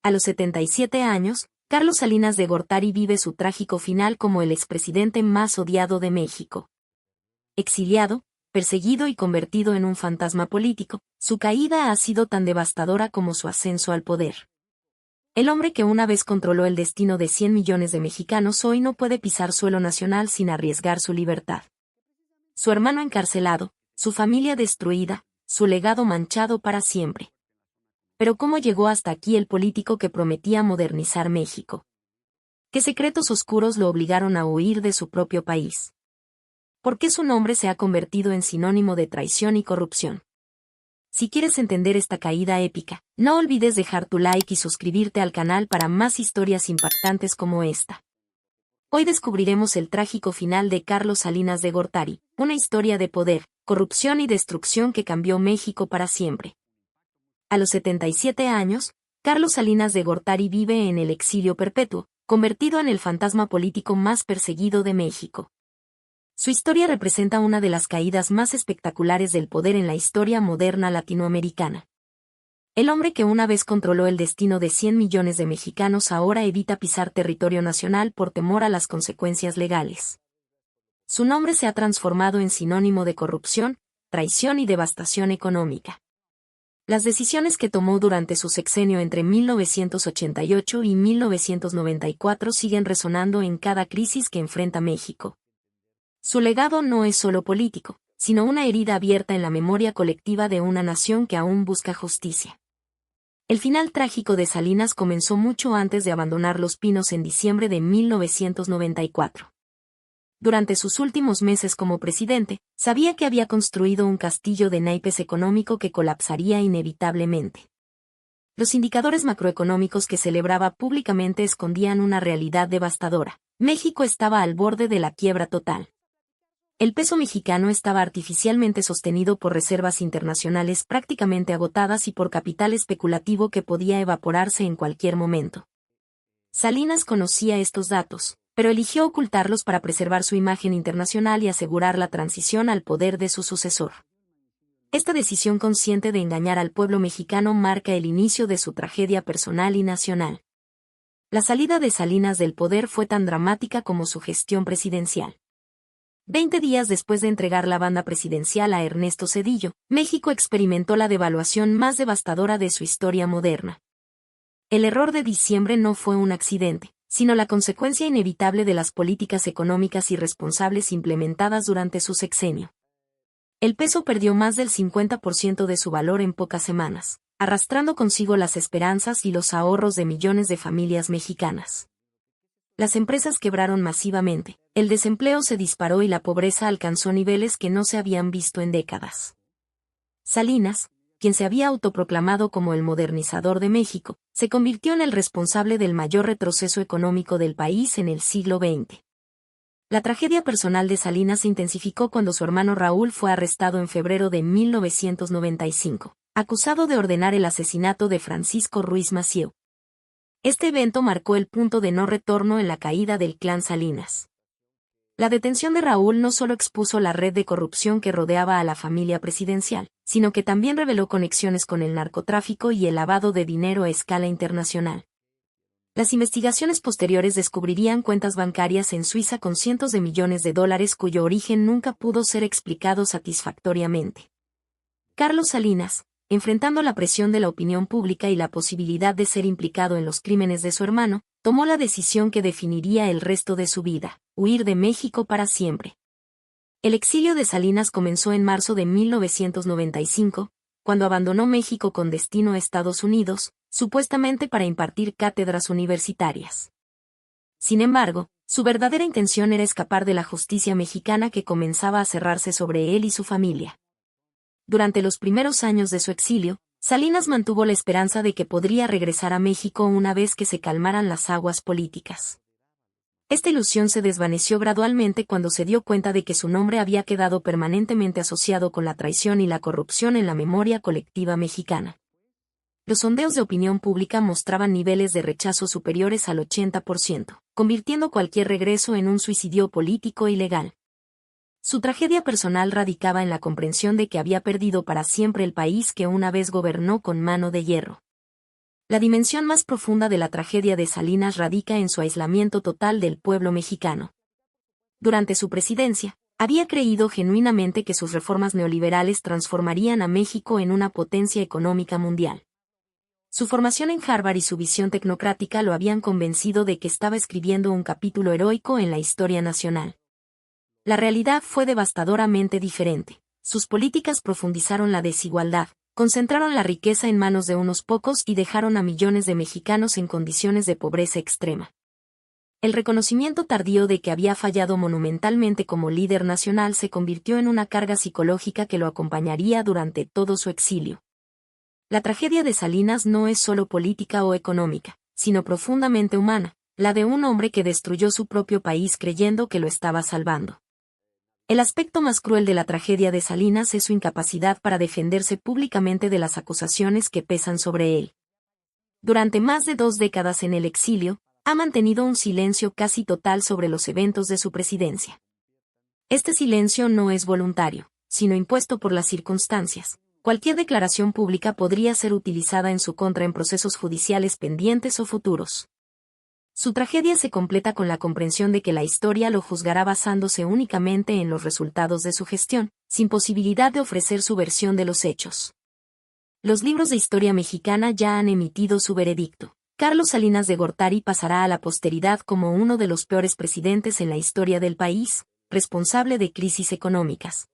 A los 77 años, Carlos Salinas de Gortari vive su trágico final como el expresidente más odiado de México. Exiliado, perseguido y convertido en un fantasma político, su caída ha sido tan devastadora como su ascenso al poder. El hombre que una vez controló el destino de 100 millones de mexicanos hoy no puede pisar suelo nacional sin arriesgar su libertad. Su hermano encarcelado, su familia destruida, su legado manchado para siempre. Pero ¿cómo llegó hasta aquí el político que prometía modernizar México? ¿Qué secretos oscuros lo obligaron a huir de su propio país? ¿Por qué su nombre se ha convertido en sinónimo de traición y corrupción? Si quieres entender esta caída épica, no olvides dejar tu like y suscribirte al canal para más historias impactantes como esta. Hoy descubriremos el trágico final de Carlos Salinas de Gortari, una historia de poder, corrupción y destrucción que cambió México para siempre. A los 77 años, Carlos Salinas de Gortari vive en el exilio perpetuo, convertido en el fantasma político más perseguido de México. Su historia representa una de las caídas más espectaculares del poder en la historia moderna latinoamericana. El hombre que una vez controló el destino de 100 millones de mexicanos ahora evita pisar territorio nacional por temor a las consecuencias legales. Su nombre se ha transformado en sinónimo de corrupción, traición y devastación económica. Las decisiones que tomó durante su sexenio entre 1988 y 1994 siguen resonando en cada crisis que enfrenta México. Su legado no es solo político, sino una herida abierta en la memoria colectiva de una nación que aún busca justicia. El final trágico de Salinas comenzó mucho antes de abandonar Los Pinos en diciembre de 1994. Durante sus últimos meses como presidente, sabía que había construido un castillo de naipes económico que colapsaría inevitablemente. Los indicadores macroeconómicos que celebraba públicamente escondían una realidad devastadora. México estaba al borde de la quiebra total. El peso mexicano estaba artificialmente sostenido por reservas internacionales prácticamente agotadas y por capital especulativo que podía evaporarse en cualquier momento. Salinas conocía estos datos, pero eligió ocultarlos para preservar su imagen internacional y asegurar la transición al poder de su sucesor. Esta decisión consciente de engañar al pueblo mexicano marca el inicio de su tragedia personal y nacional. La salida de Salinas del poder fue tan dramática como su gestión presidencial. 20 días después de entregar la banda presidencial a Ernesto Zedillo, México experimentó la devaluación más devastadora de su historia moderna. El error de diciembre no fue un accidente, sino la consecuencia inevitable de las políticas económicas irresponsables implementadas durante su sexenio. El peso perdió más del 50% de su valor en pocas semanas, arrastrando consigo las esperanzas y los ahorros de millones de familias mexicanas. Las empresas quebraron masivamente, el desempleo se disparó y la pobreza alcanzó niveles que no se habían visto en décadas. Salinas, quien se había autoproclamado como el modernizador de México, se convirtió en el responsable del mayor retroceso económico del país en el siglo XX. La tragedia personal de Salinas se intensificó cuando su hermano Raúl fue arrestado en febrero de 1995, acusado de ordenar el asesinato de Francisco Ruiz Massieu. Este evento marcó el punto de no retorno en la caída del clan Salinas. La detención de Raúl no solo expuso la red de corrupción que rodeaba a la familia presidencial, sino que también reveló conexiones con el narcotráfico y el lavado de dinero a escala internacional. Las investigaciones posteriores descubrirían cuentas bancarias en Suiza con cientos de millones de dólares cuyo origen nunca pudo ser explicado satisfactoriamente. Carlos Salinas, enfrentando la presión de la opinión pública y la posibilidad de ser implicado en los crímenes de su hermano, tomó la decisión que definiría el resto de su vida: huir de México para siempre. El exilio de Salinas comenzó en marzo de 1995, cuando abandonó México con destino a Estados Unidos, supuestamente para impartir cátedras universitarias. Sin embargo, su verdadera intención era escapar de la justicia mexicana que comenzaba a cerrarse sobre él y su familia. Durante los primeros años de su exilio, Salinas mantuvo la esperanza de que podría regresar a México una vez que se calmaran las aguas políticas. Esta ilusión se desvaneció gradualmente cuando se dio cuenta de que su nombre había quedado permanentemente asociado con la traición y la corrupción en la memoria colectiva mexicana. Los sondeos de opinión pública mostraban niveles de rechazo superiores al 80%, convirtiendo cualquier regreso en un suicidio político ilegal. Su tragedia personal radicaba en la comprensión de que había perdido para siempre el país que una vez gobernó con mano de hierro. La dimensión más profunda de la tragedia de Salinas radica en su aislamiento total del pueblo mexicano. Durante su presidencia, había creído genuinamente que sus reformas neoliberales transformarían a México en una potencia económica mundial. Su formación en Harvard y su visión tecnocrática lo habían convencido de que estaba escribiendo un capítulo heroico en la historia nacional. La realidad fue devastadoramente diferente. Sus políticas profundizaron la desigualdad, concentraron la riqueza en manos de unos pocos y dejaron a millones de mexicanos en condiciones de pobreza extrema. El reconocimiento tardío de que había fallado monumentalmente como líder nacional se convirtió en una carga psicológica que lo acompañaría durante todo su exilio. La tragedia de Salinas no es solo política o económica, sino profundamente humana, la de un hombre que destruyó su propio país creyendo que lo estaba salvando. El aspecto más cruel de la tragedia de Salinas es su incapacidad para defenderse públicamente de las acusaciones que pesan sobre él. Durante más de 2 décadas en el exilio, ha mantenido un silencio casi total sobre los eventos de su presidencia. Este silencio no es voluntario, sino impuesto por las circunstancias. Cualquier declaración pública podría ser utilizada en su contra en procesos judiciales pendientes o futuros. Su tragedia se completa con la comprensión de que la historia lo juzgará basándose únicamente en los resultados de su gestión, sin posibilidad de ofrecer su versión de los hechos. Los libros de historia mexicana ya han emitido su veredicto. Carlos Salinas de Gortari pasará a la posteridad como uno de los peores presidentes en la historia del país, responsable de crisis económicas,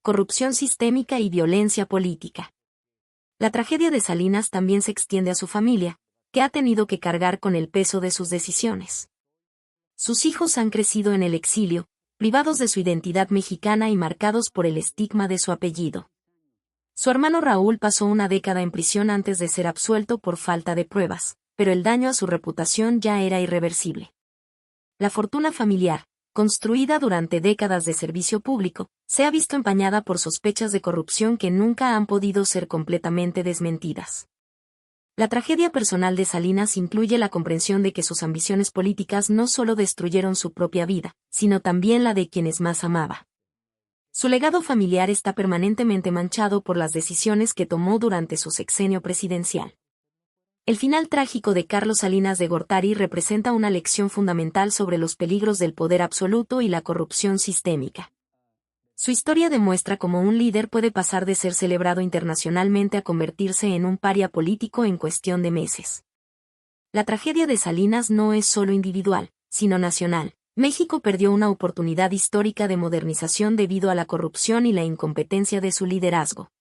corrupción sistémica y violencia política. La tragedia de Salinas también se extiende a su familia, que ha tenido que cargar con el peso de sus decisiones. Sus hijos han crecido en el exilio, privados de su identidad mexicana y marcados por el estigma de su apellido. Su hermano Raúl pasó una década en prisión antes de ser absuelto por falta de pruebas, pero el daño a su reputación ya era irreversible. La fortuna familiar, construida durante décadas de servicio público, se ha visto empañada por sospechas de corrupción que nunca han podido ser completamente desmentidas. La tragedia personal de Salinas incluye la comprensión de que sus ambiciones políticas no solo destruyeron su propia vida, sino también la de quienes más amaba. Su legado familiar está permanentemente manchado por las decisiones que tomó durante su sexenio presidencial. El final trágico de Carlos Salinas de Gortari representa una lección fundamental sobre los peligros del poder absoluto y la corrupción sistémica. Su historia demuestra cómo un líder puede pasar de ser celebrado internacionalmente a convertirse en un paria político en cuestión de meses. La tragedia de Salinas no es solo individual, sino nacional. México perdió una oportunidad histórica de modernización debido a la corrupción y la incompetencia de su liderazgo.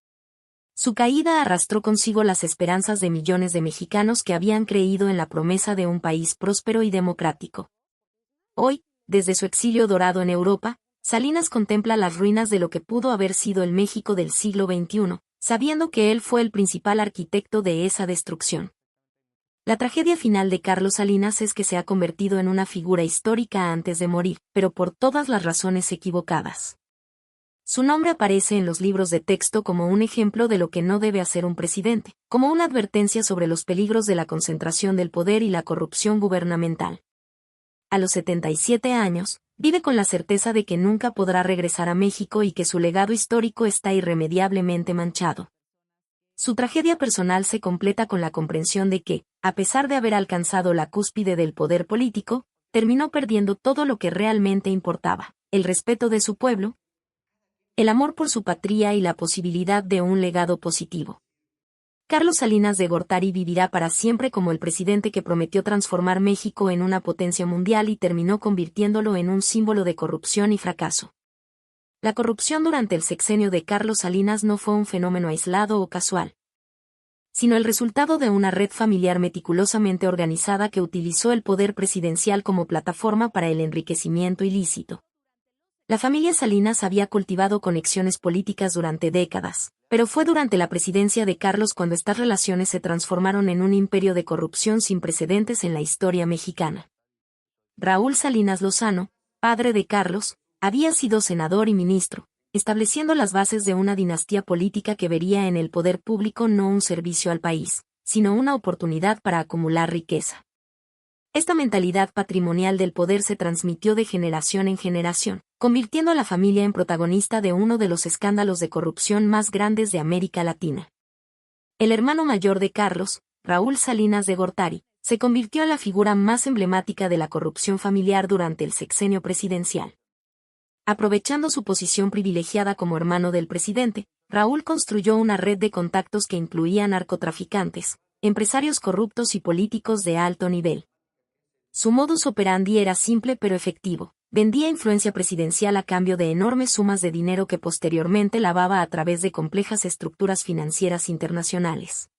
Su caída arrastró consigo las esperanzas de millones de mexicanos que habían creído en la promesa de un país próspero y democrático. Hoy, desde su exilio dorado en Europa, Salinas contempla las ruinas de lo que pudo haber sido el México del siglo XXI, sabiendo que él fue el principal arquitecto de esa destrucción. La tragedia final de Carlos Salinas es que se ha convertido en una figura histórica antes de morir, pero por todas las razones equivocadas. Su nombre aparece en los libros de texto como un ejemplo de lo que no debe hacer un presidente, como una advertencia sobre los peligros de la concentración del poder y la corrupción gubernamental. A los 77 años, vive con la certeza de que nunca podrá regresar a México y que su legado histórico está irremediablemente manchado. Su tragedia personal se completa con la comprensión de que, a pesar de haber alcanzado la cúspide del poder político, terminó perdiendo todo lo que realmente importaba: el respeto de su pueblo, el amor por su patria y la posibilidad de un legado positivo. Carlos Salinas de Gortari vivirá para siempre como el presidente que prometió transformar México en una potencia mundial y terminó convirtiéndolo en un símbolo de corrupción y fracaso. La corrupción durante el sexenio de Carlos Salinas no fue un fenómeno aislado o casual, sino el resultado de una red familiar meticulosamente organizada que utilizó el poder presidencial como plataforma para el enriquecimiento ilícito. La familia Salinas había cultivado conexiones políticas durante décadas, pero fue durante la presidencia de Carlos cuando estas relaciones se transformaron en un imperio de corrupción sin precedentes en la historia mexicana. Raúl Salinas Lozano, padre de Carlos, había sido senador y ministro, estableciendo las bases de una dinastía política que vería en el poder público no un servicio al país, sino una oportunidad para acumular riqueza. Esta mentalidad patrimonial del poder se transmitió de generación en generación, convirtiendo a la familia en protagonista de uno de los escándalos de corrupción más grandes de América Latina. El hermano mayor de Carlos, Raúl Salinas de Gortari, se convirtió en la figura más emblemática de la corrupción familiar durante el sexenio presidencial. Aprovechando su posición privilegiada como hermano del presidente, Raúl construyó una red de contactos que incluía narcotraficantes, empresarios corruptos y políticos de alto nivel. Su modus operandi era simple pero efectivo: vendía influencia presidencial a cambio de enormes sumas de dinero que posteriormente lavaba a través de complejas estructuras financieras internacionales.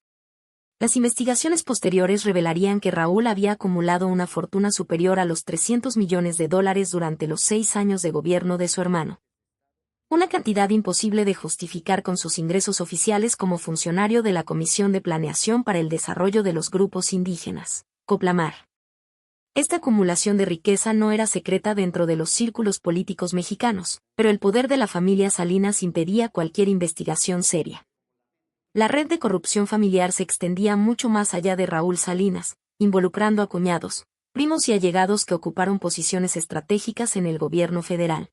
Las investigaciones posteriores revelarían que Raúl había acumulado una fortuna superior a los $300 millones durante los 6 años de gobierno de su hermano. Una cantidad imposible de justificar con sus ingresos oficiales como funcionario de la Comisión de Planeación para el Desarrollo de los Grupos Indígenas, COPLAMAR. Esta acumulación de riqueza no era secreta dentro de los círculos políticos mexicanos, pero el poder de la familia Salinas impedía cualquier investigación seria. La red de corrupción familiar se extendía mucho más allá de Raúl Salinas, involucrando a cuñados, primos y allegados que ocuparon posiciones estratégicas en el gobierno federal.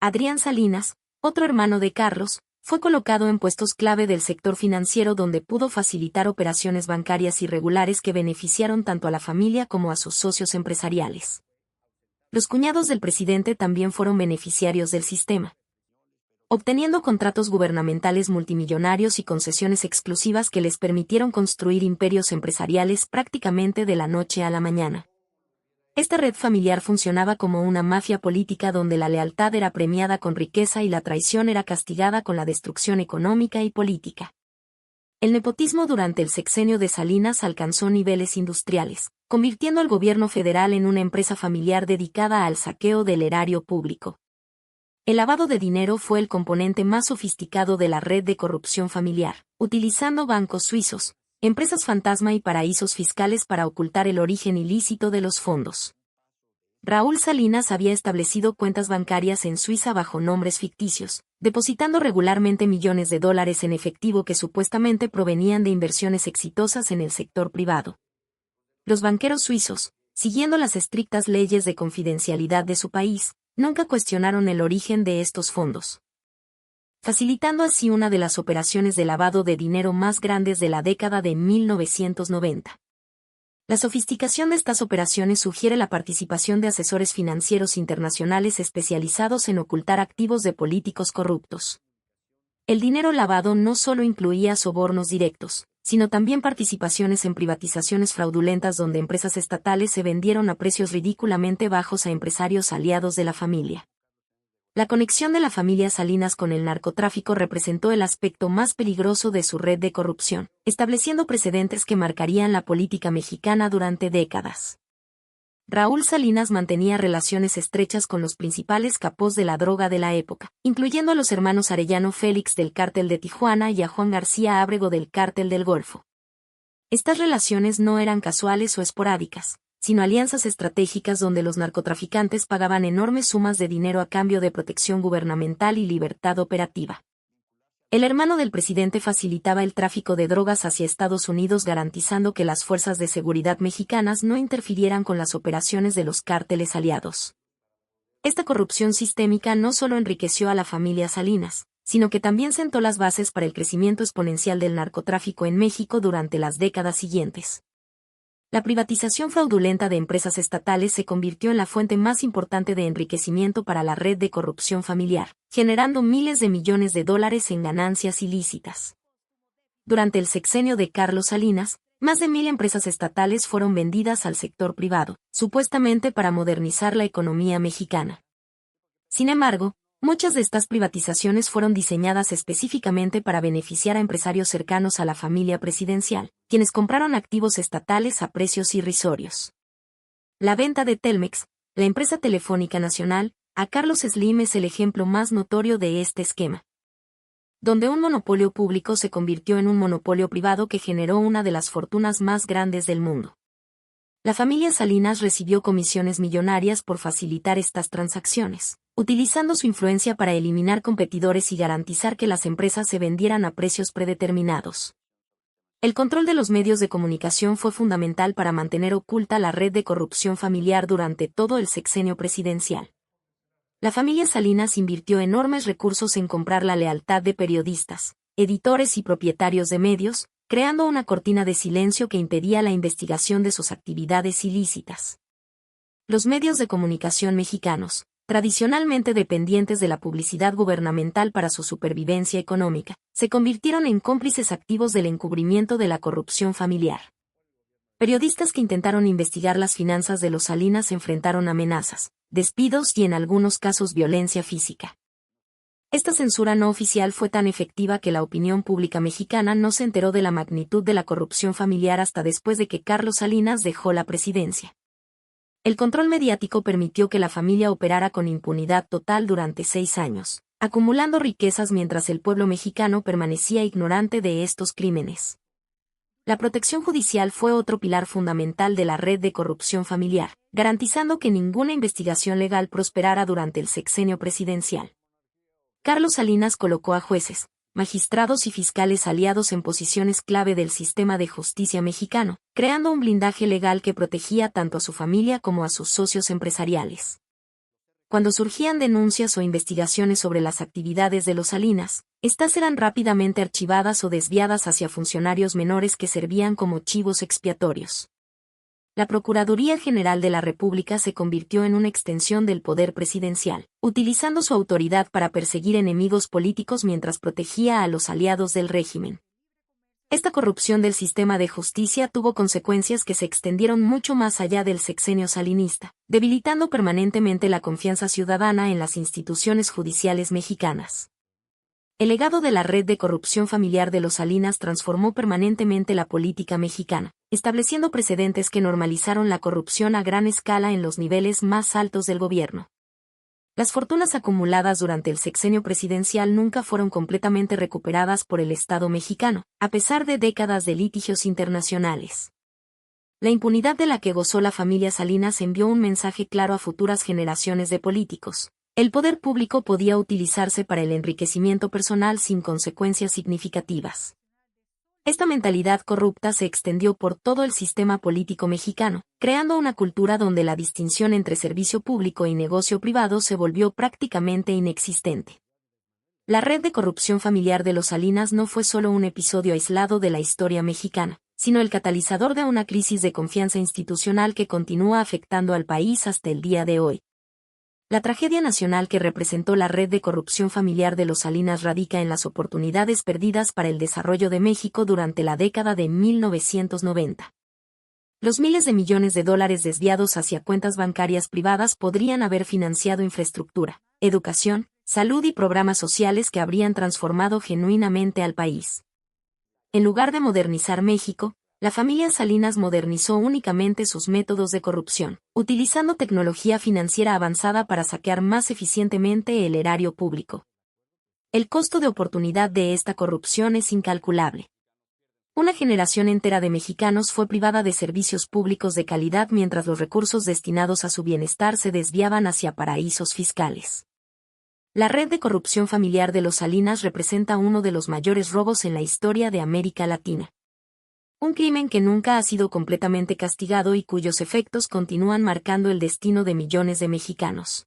Adrián Salinas, otro hermano de Carlos, fue colocado en puestos clave del sector financiero donde pudo facilitar operaciones bancarias irregulares que beneficiaron tanto a la familia como a sus socios empresariales. Los cuñados del presidente también fueron beneficiarios del sistema, obteniendo contratos gubernamentales multimillonarios y concesiones exclusivas que les permitieron construir imperios empresariales prácticamente de la noche a la mañana. Esta red familiar funcionaba como una mafia política donde la lealtad era premiada con riqueza y la traición era castigada con la destrucción económica y política. El nepotismo durante el sexenio de Salinas alcanzó niveles industriales, convirtiendo al gobierno federal en una empresa familiar dedicada al saqueo del erario público. El lavado de dinero fue el componente más sofisticado de la red de corrupción familiar, utilizando bancos suizos, empresas fantasma y paraísos fiscales para ocultar el origen ilícito de los fondos. Raúl Salinas había establecido cuentas bancarias en Suiza bajo nombres ficticios, depositando regularmente millones de dólares en efectivo que supuestamente provenían de inversiones exitosas en el sector privado. Los banqueros suizos, siguiendo las estrictas leyes de confidencialidad de su país, nunca cuestionaron el origen de estos fondos, facilitando así una de las operaciones de lavado de dinero más grandes de la década de 1990. La sofisticación de estas operaciones sugiere la participación de asesores financieros internacionales especializados en ocultar activos de políticos corruptos. El dinero lavado no solo incluía sobornos directos, sino también participaciones en privatizaciones fraudulentas donde empresas estatales se vendieron a precios ridículamente bajos a empresarios aliados de la familia. La conexión de la familia Salinas con el narcotráfico representó el aspecto más peligroso de su red de corrupción, estableciendo precedentes que marcarían la política mexicana durante décadas. Raúl Salinas mantenía relaciones estrechas con los principales capos de la droga de la época, incluyendo a los hermanos Arellano Félix del Cártel de Tijuana y a Juan García Ábrego del Cártel del Golfo. Estas relaciones no eran casuales o esporádicas, sino alianzas estratégicas donde los narcotraficantes pagaban enormes sumas de dinero a cambio de protección gubernamental y libertad operativa. El hermano del presidente facilitaba el tráfico de drogas hacia Estados Unidos garantizando que las fuerzas de seguridad mexicanas no interfirieran con las operaciones de los cárteles aliados. Esta corrupción sistémica no solo enriqueció a la familia Salinas, sino que también sentó las bases para el crecimiento exponencial del narcotráfico en México durante las décadas siguientes. La privatización fraudulenta de empresas estatales se convirtió en la fuente más importante de enriquecimiento para la red de corrupción familiar, generando miles de millones de dólares en ganancias ilícitas. Durante el sexenio de Carlos Salinas, más de 1,000 empresas estatales fueron vendidas al sector privado, supuestamente para modernizar la economía mexicana. Sin embargo, muchas de estas privatizaciones fueron diseñadas específicamente para beneficiar a empresarios cercanos a la familia presidencial, quienes compraron activos estatales a precios irrisorios. La venta de Telmex, la empresa telefónica nacional, a Carlos Slim es el ejemplo más notorio de este esquema, donde un monopolio público se convirtió en un monopolio privado que generó una de las fortunas más grandes del mundo. La familia Salinas recibió comisiones millonarias por facilitar estas transacciones, utilizando su influencia para eliminar competidores y garantizar que las empresas se vendieran a precios predeterminados. El control de los medios de comunicación fue fundamental para mantener oculta la red de corrupción familiar durante todo el sexenio presidencial. La familia Salinas invirtió enormes recursos en comprar la lealtad de periodistas, editores y propietarios de medios, creando una cortina de silencio que impedía la investigación de sus actividades ilícitas. Los medios de comunicación mexicanos, tradicionalmente dependientes de la publicidad gubernamental para su supervivencia económica, se convirtieron en cómplices activos del encubrimiento de la corrupción familiar. Periodistas que intentaron investigar las finanzas de los Salinas enfrentaron amenazas, despidos y en algunos casos violencia física. Esta censura no oficial fue tan efectiva que la opinión pública mexicana no se enteró de la magnitud de la corrupción familiar hasta después de que Carlos Salinas dejó la presidencia. El control mediático permitió que la familia operara con impunidad total durante 6 años, acumulando riquezas mientras el pueblo mexicano permanecía ignorante de estos crímenes. La protección judicial fue otro pilar fundamental de la red de corrupción familiar, garantizando que ninguna investigación legal prosperara durante el sexenio presidencial. Carlos Salinas colocó a jueces, magistrados y fiscales aliados en posiciones clave del sistema de justicia mexicano, creando un blindaje legal que protegía tanto a su familia como a sus socios empresariales. Cuando surgían denuncias o investigaciones sobre las actividades de los Salinas, estas eran rápidamente archivadas o desviadas hacia funcionarios menores que servían como chivos expiatorios. La Procuraduría General de la República se convirtió en una extensión del poder presidencial, utilizando su autoridad para perseguir enemigos políticos mientras protegía a los aliados del régimen. Esta corrupción del sistema de justicia tuvo consecuencias que se extendieron mucho más allá del sexenio salinista, debilitando permanentemente la confianza ciudadana en las instituciones judiciales mexicanas. El legado de la red de corrupción familiar de los Salinas transformó permanentemente la política mexicana, estableciendo precedentes que normalizaron la corrupción a gran escala en los niveles más altos del gobierno. Las fortunas acumuladas durante el sexenio presidencial nunca fueron completamente recuperadas por el Estado mexicano, a pesar de décadas de litigios internacionales. La impunidad de la que gozó la familia Salinas envió un mensaje claro a futuras generaciones de políticos. El poder público podía utilizarse para el enriquecimiento personal sin consecuencias significativas. Esta mentalidad corrupta se extendió por todo el sistema político mexicano, creando una cultura donde la distinción entre servicio público y negocio privado se volvió prácticamente inexistente. La red de corrupción familiar de los Salinas no fue solo un episodio aislado de la historia mexicana, sino el catalizador de una crisis de confianza institucional que continúa afectando al país hasta el día de hoy. La tragedia nacional que representó la red de corrupción familiar de los Salinas radica en las oportunidades perdidas para el desarrollo de México durante la década de 1990. Los miles de millones de dólares desviados hacia cuentas bancarias privadas podrían haber financiado infraestructura, educación, salud y programas sociales que habrían transformado genuinamente al país. En lugar de modernizar México, la familia Salinas modernizó únicamente sus métodos de corrupción, utilizando tecnología financiera avanzada para saquear más eficientemente el erario público. El costo de oportunidad de esta corrupción es incalculable. Una generación entera de mexicanos fue privada de servicios públicos de calidad mientras los recursos destinados a su bienestar se desviaban hacia paraísos fiscales. La red de corrupción familiar de los Salinas representa uno de los mayores robos en la historia de América Latina. Un crimen que nunca ha sido completamente castigado y cuyos efectos continúan marcando el destino de millones de mexicanos.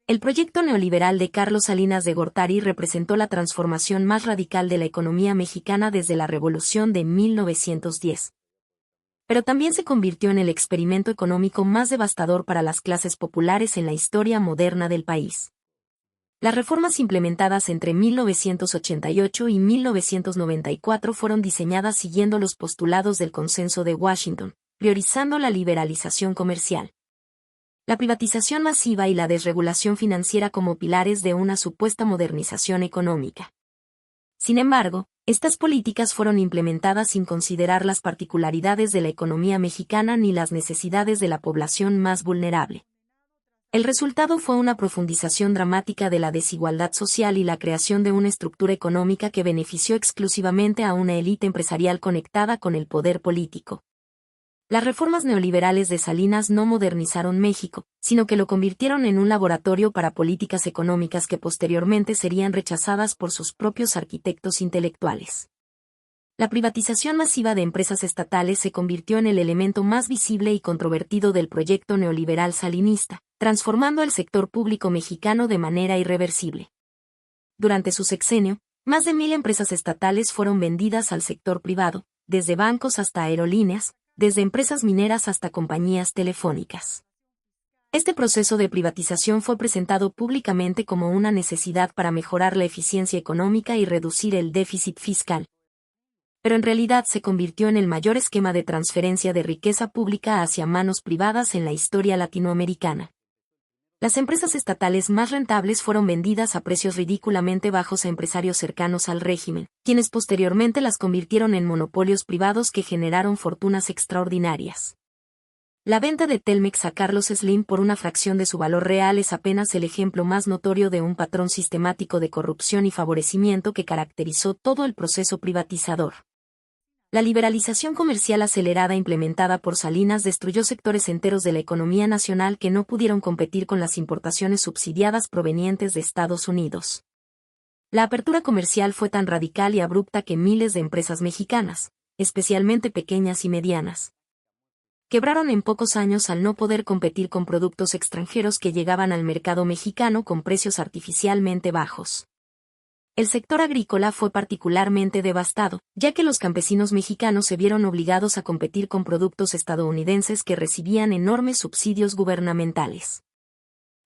El proyecto neoliberal de Carlos Salinas de Gortari representó la transformación más radical de la economía mexicana desde la Revolución de 1910. Pero también se convirtió en el experimento económico más devastador para las clases populares en la historia moderna del país. Las reformas implementadas entre 1988 y 1994 fueron diseñadas siguiendo los postulados del Consenso de Washington, priorizando la liberalización comercial, la privatización masiva y la desregulación financiera como pilares de una supuesta modernización económica. Sin embargo, estas políticas fueron implementadas sin considerar las particularidades de la economía mexicana ni las necesidades de la población más vulnerable. El resultado fue una profundización dramática de la desigualdad social y la creación de una estructura económica que benefició exclusivamente a una élite empresarial conectada con el poder político. Las reformas neoliberales de Salinas no modernizaron México, sino que lo convirtieron en un laboratorio para políticas económicas que posteriormente serían rechazadas por sus propios arquitectos intelectuales. La privatización masiva de empresas estatales se convirtió en el elemento más visible y controvertido del proyecto neoliberal salinista, transformando el sector público mexicano de manera irreversible. Durante su sexenio, Más de 1.000 empresas estatales fueron vendidas al sector privado, desde bancos hasta aerolíneas, desde empresas mineras hasta compañías telefónicas. Este proceso de privatización fue presentado públicamente como una necesidad para mejorar la eficiencia económica y reducir el déficit fiscal. Pero en realidad se convirtió en el mayor esquema de transferencia de riqueza pública hacia manos privadas en la historia latinoamericana. Las empresas estatales más rentables fueron vendidas a precios ridículamente bajos a empresarios cercanos al régimen, quienes posteriormente las convirtieron en monopolios privados que generaron fortunas extraordinarias. La venta de Telmex a Carlos Slim por una fracción de su valor real es apenas el ejemplo más notorio de un patrón sistemático de corrupción y favorecimiento que caracterizó todo el proceso privatizador. La liberalización comercial acelerada implementada por Salinas destruyó sectores enteros de la economía nacional que no pudieron competir con las importaciones subsidiadas provenientes de Estados Unidos. La apertura comercial fue tan radical y abrupta que miles de empresas mexicanas, especialmente pequeñas y medianas, quebraron en pocos años al no poder competir con productos extranjeros que llegaban al mercado mexicano con precios artificialmente bajos. El sector agrícola fue particularmente devastado, ya que los campesinos mexicanos se vieron obligados a competir con productos estadounidenses que recibían enormes subsidios gubernamentales.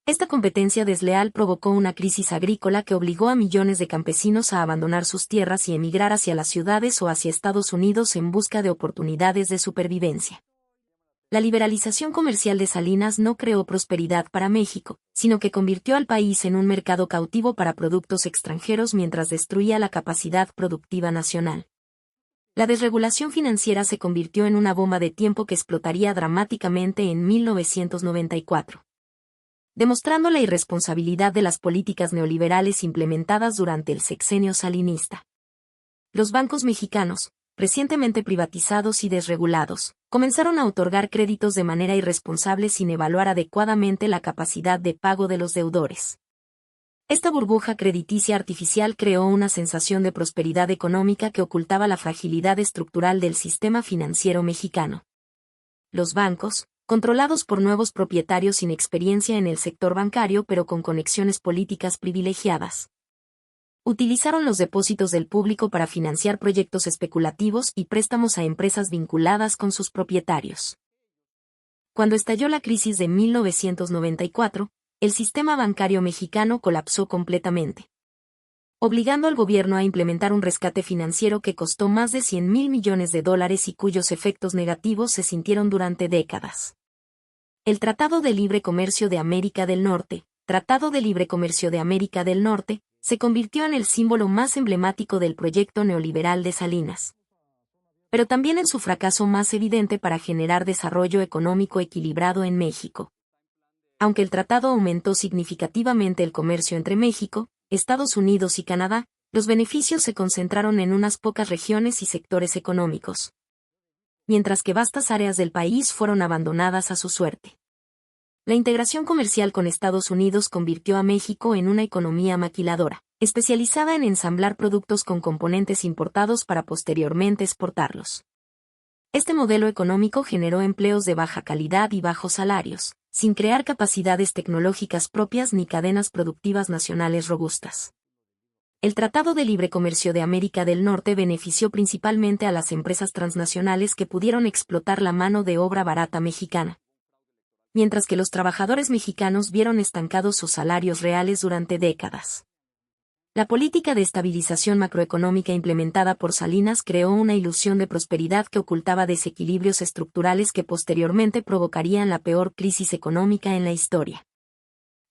Esta competencia desleal provocó una crisis agrícola que obligó a millones de campesinos a abandonar sus tierras y emigrar hacia las ciudades o hacia Estados Unidos en busca de oportunidades de supervivencia. La liberalización comercial de Salinas no creó prosperidad para México, sino que convirtió al país en un mercado cautivo para productos extranjeros mientras destruía la capacidad productiva nacional. La desregulación financiera se convirtió en una bomba de tiempo que explotaría dramáticamente en 1994. Demostrando la irresponsabilidad de las políticas neoliberales implementadas durante el sexenio salinista. Los bancos mexicanos, recientemente privatizados y desregulados, comenzaron a otorgar créditos de manera irresponsable sin evaluar adecuadamente la capacidad de pago de los deudores. Esta burbuja crediticia artificial creó una sensación de prosperidad económica que ocultaba la fragilidad estructural del sistema financiero mexicano. Los bancos, controlados por nuevos propietarios sin experiencia en el sector bancario pero con conexiones políticas privilegiadas, utilizaron los depósitos del público para financiar proyectos especulativos y préstamos a empresas vinculadas con sus propietarios. Cuando estalló la crisis de 1994, el sistema bancario mexicano colapsó completamente, obligando al gobierno a implementar un rescate financiero que costó más de $100,000 millones y cuyos efectos negativos se sintieron durante décadas. El Tratado de Libre Comercio de América del Norte, Tratado de Libre Comercio de América del Norte, se convirtió en el símbolo más emblemático del proyecto neoliberal de Salinas, pero también en su fracaso más evidente para generar desarrollo económico equilibrado en México. Aunque el tratado aumentó significativamente el comercio entre México, Estados Unidos y Canadá, los beneficios se concentraron en unas pocas regiones y sectores económicos, mientras que vastas áreas del país fueron abandonadas a su suerte. La integración comercial con Estados Unidos convirtió a México en una economía maquiladora, especializada en ensamblar productos con componentes importados para posteriormente exportarlos. Este modelo económico generó empleos de baja calidad y bajos salarios, sin crear capacidades tecnológicas propias ni cadenas productivas nacionales robustas. El Tratado de Libre Comercio de América del Norte benefició principalmente a las empresas transnacionales que pudieron explotar la mano de obra barata mexicana, mientras que los trabajadores mexicanos vieron estancados sus salarios reales durante décadas. La política de estabilización macroeconómica implementada por Salinas creó una ilusión de prosperidad que ocultaba desequilibrios estructurales que posteriormente provocarían la peor crisis económica en la historia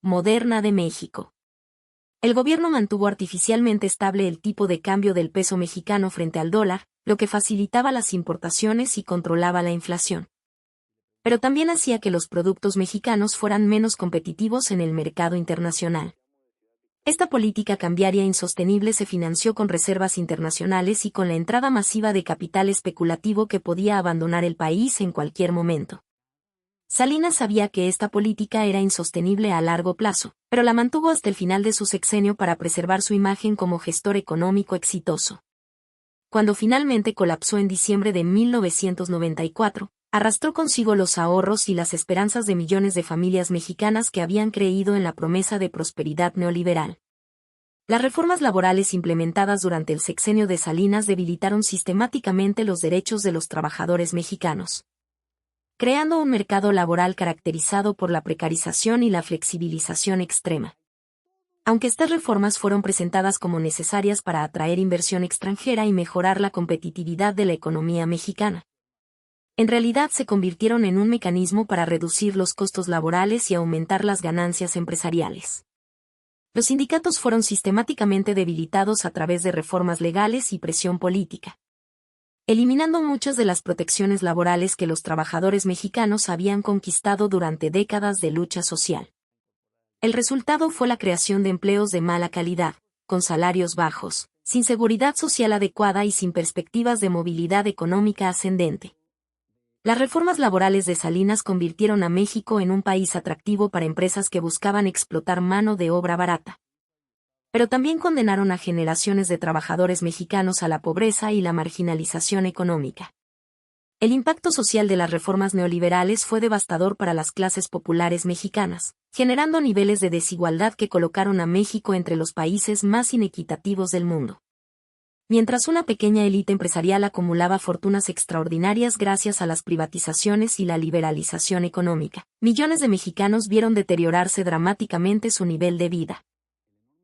moderna de México. El gobierno mantuvo artificialmente estable el tipo de cambio del peso mexicano frente al dólar, lo que facilitaba las importaciones y controlaba la inflación. Pero también hacía que los productos mexicanos fueran menos competitivos en el mercado internacional. Esta política cambiaria insostenible se financió con reservas internacionales y con la entrada masiva de capital especulativo que podía abandonar el país en cualquier momento. Salinas sabía que esta política era insostenible a largo plazo, pero la mantuvo hasta el final de su sexenio para preservar su imagen como gestor económico exitoso. Cuando finalmente colapsó en diciembre de 1994, arrastró consigo los ahorros y las esperanzas de millones de familias mexicanas que habían creído en la promesa de prosperidad neoliberal. Las reformas laborales implementadas durante el sexenio de Salinas debilitaron sistemáticamente los derechos de los trabajadores mexicanos, creando un mercado laboral caracterizado por la precarización y la flexibilización extrema. Aunque estas reformas fueron presentadas como necesarias para atraer inversión extranjera y mejorar la competitividad de la economía mexicana, en realidad se convirtieron en un mecanismo para reducir los costos laborales y aumentar las ganancias empresariales. Los sindicatos fueron sistemáticamente debilitados a través de reformas legales y presión política, eliminando muchas de las protecciones laborales que los trabajadores mexicanos habían conquistado durante décadas de lucha social. El resultado fue la creación de empleos de mala calidad, con salarios bajos, sin seguridad social adecuada y sin perspectivas de movilidad económica ascendente. Las reformas laborales de Salinas convirtieron a México en un país atractivo para empresas que buscaban explotar mano de obra barata. Pero también condenaron a generaciones de trabajadores mexicanos a la pobreza y la marginalización económica. El impacto social de las reformas neoliberales fue devastador para las clases populares mexicanas, generando niveles de desigualdad que colocaron a México entre los países más inequitativos del mundo. Mientras una pequeña élite empresarial acumulaba fortunas extraordinarias gracias a las privatizaciones y la liberalización económica, millones de mexicanos vieron deteriorarse dramáticamente su nivel de vida.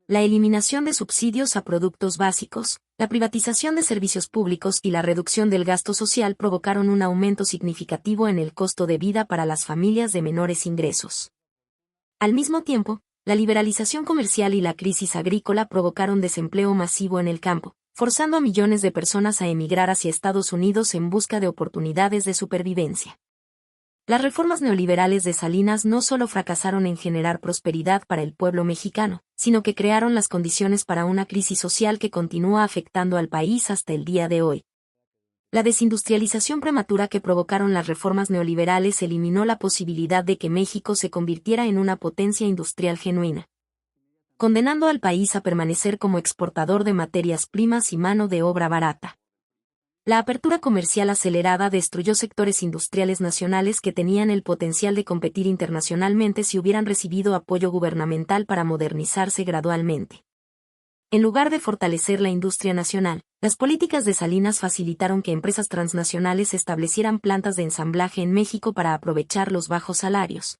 La eliminación de subsidios a productos básicos, la privatización de servicios públicos y la reducción del gasto social provocaron un aumento significativo en el costo de vida para las familias de menores ingresos. Al mismo tiempo, la liberalización comercial y la crisis agrícola provocaron desempleo masivo en el campo, forzando a millones de personas a emigrar hacia Estados Unidos en busca de oportunidades de supervivencia. Las reformas neoliberales de Salinas no solo fracasaron en generar prosperidad para el pueblo mexicano, sino que crearon las condiciones para una crisis social que continúa afectando al país hasta el día de hoy. La desindustrialización prematura que provocaron las reformas neoliberales eliminó la posibilidad de que México se convirtiera en una potencia industrial genuina, condenando al país a permanecer como exportador de materias primas y mano de obra barata. La apertura comercial acelerada destruyó sectores industriales nacionales que tenían el potencial de competir internacionalmente si hubieran recibido apoyo gubernamental para modernizarse gradualmente. En lugar de fortalecer la industria nacional, las políticas de Salinas facilitaron que empresas transnacionales establecieran plantas de ensamblaje en México para aprovechar los bajos salarios,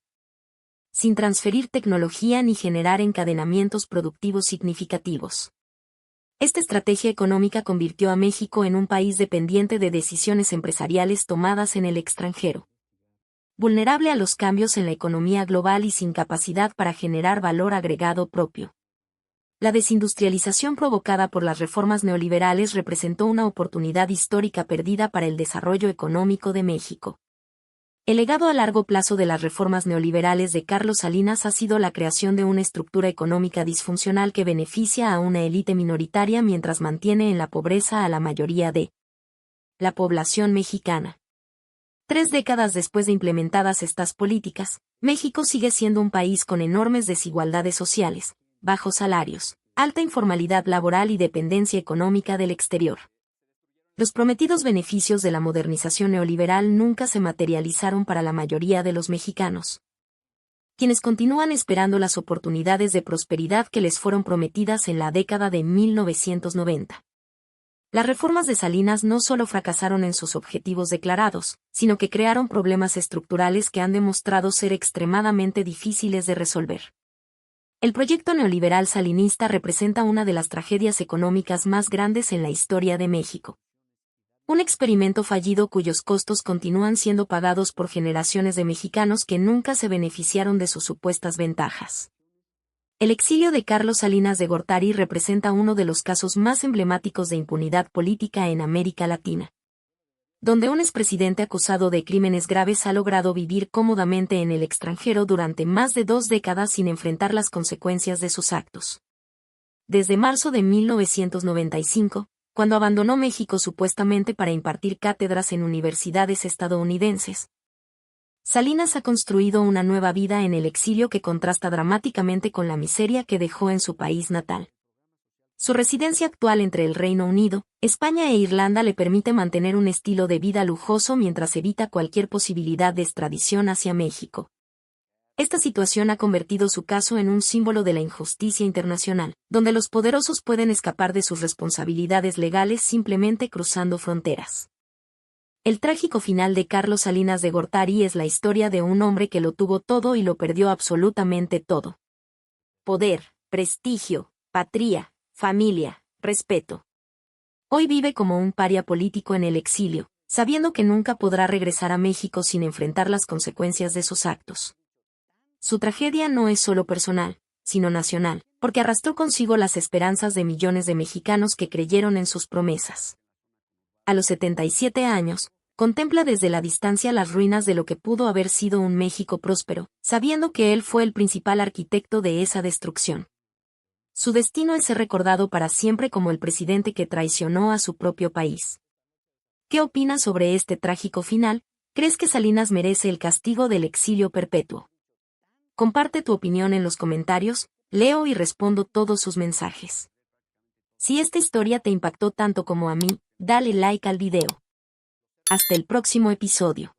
sin transferir tecnología ni generar encadenamientos productivos significativos. Esta estrategia económica convirtió a México en un país dependiente de decisiones empresariales tomadas en el extranjero, vulnerable a los cambios en la economía global y sin capacidad para generar valor agregado propio. La desindustrialización provocada por las reformas neoliberales representó una oportunidad histórica perdida para el desarrollo económico de México. El legado a largo plazo de las reformas neoliberales de Carlos Salinas ha sido la creación de una estructura económica disfuncional que beneficia a una élite minoritaria mientras mantiene en la pobreza a la mayoría de la población mexicana. 3 décadas después de implementadas estas políticas, México sigue siendo un país con enormes desigualdades sociales, bajos salarios, alta informalidad laboral y dependencia económica del exterior. Los prometidos beneficios de la modernización neoliberal nunca se materializaron para la mayoría de los mexicanos, quienes continúan esperando las oportunidades de prosperidad que les fueron prometidas en la década de 1990. Las reformas de Salinas no solo fracasaron en sus objetivos declarados, sino que crearon problemas estructurales que han demostrado ser extremadamente difíciles de resolver. El proyecto neoliberal salinista representa una de las tragedias económicas más grandes en la historia de México. Un experimento fallido cuyos costos continúan siendo pagados por generaciones de mexicanos que nunca se beneficiaron de sus supuestas ventajas. El exilio de Carlos Salinas de Gortari representa uno de los casos más emblemáticos de impunidad política en América Latina, donde un expresidente acusado de crímenes graves ha logrado vivir cómodamente en el extranjero durante más de 2 décadas sin enfrentar las consecuencias de sus actos. Desde marzo de 1995, cuando abandonó México supuestamente para impartir cátedras en universidades estadounidenses, Salinas ha construido una nueva vida en el exilio que contrasta dramáticamente con la miseria que dejó en su país natal. Su residencia actual entre el Reino Unido, España e Irlanda le permite mantener un estilo de vida lujoso mientras evita cualquier posibilidad de extradición hacia México. Esta situación ha convertido su caso en un símbolo de la injusticia internacional, donde los poderosos pueden escapar de sus responsabilidades legales simplemente cruzando fronteras. El trágico final de Carlos Salinas de Gortari es la historia de un hombre que lo tuvo todo y lo perdió absolutamente todo. Poder, prestigio, patria, familia, respeto. Hoy vive como un paria político en el exilio, sabiendo que nunca podrá regresar a México sin enfrentar las consecuencias de sus actos. Su tragedia no es solo personal, sino nacional, porque arrastró consigo las esperanzas de millones de mexicanos que creyeron en sus promesas. A los 77 años, contempla desde la distancia las ruinas de lo que pudo haber sido un México próspero, sabiendo que él fue el principal arquitecto de esa destrucción. Su destino es ser recordado para siempre como el presidente que traicionó a su propio país. ¿Qué opinas sobre este trágico final? ¿Crees que Salinas merece el castigo del exilio perpetuo? Comparte tu opinión en los comentarios, leo y respondo todos sus mensajes. Si esta historia te impactó tanto como a mí, dale like al video. Hasta el próximo episodio.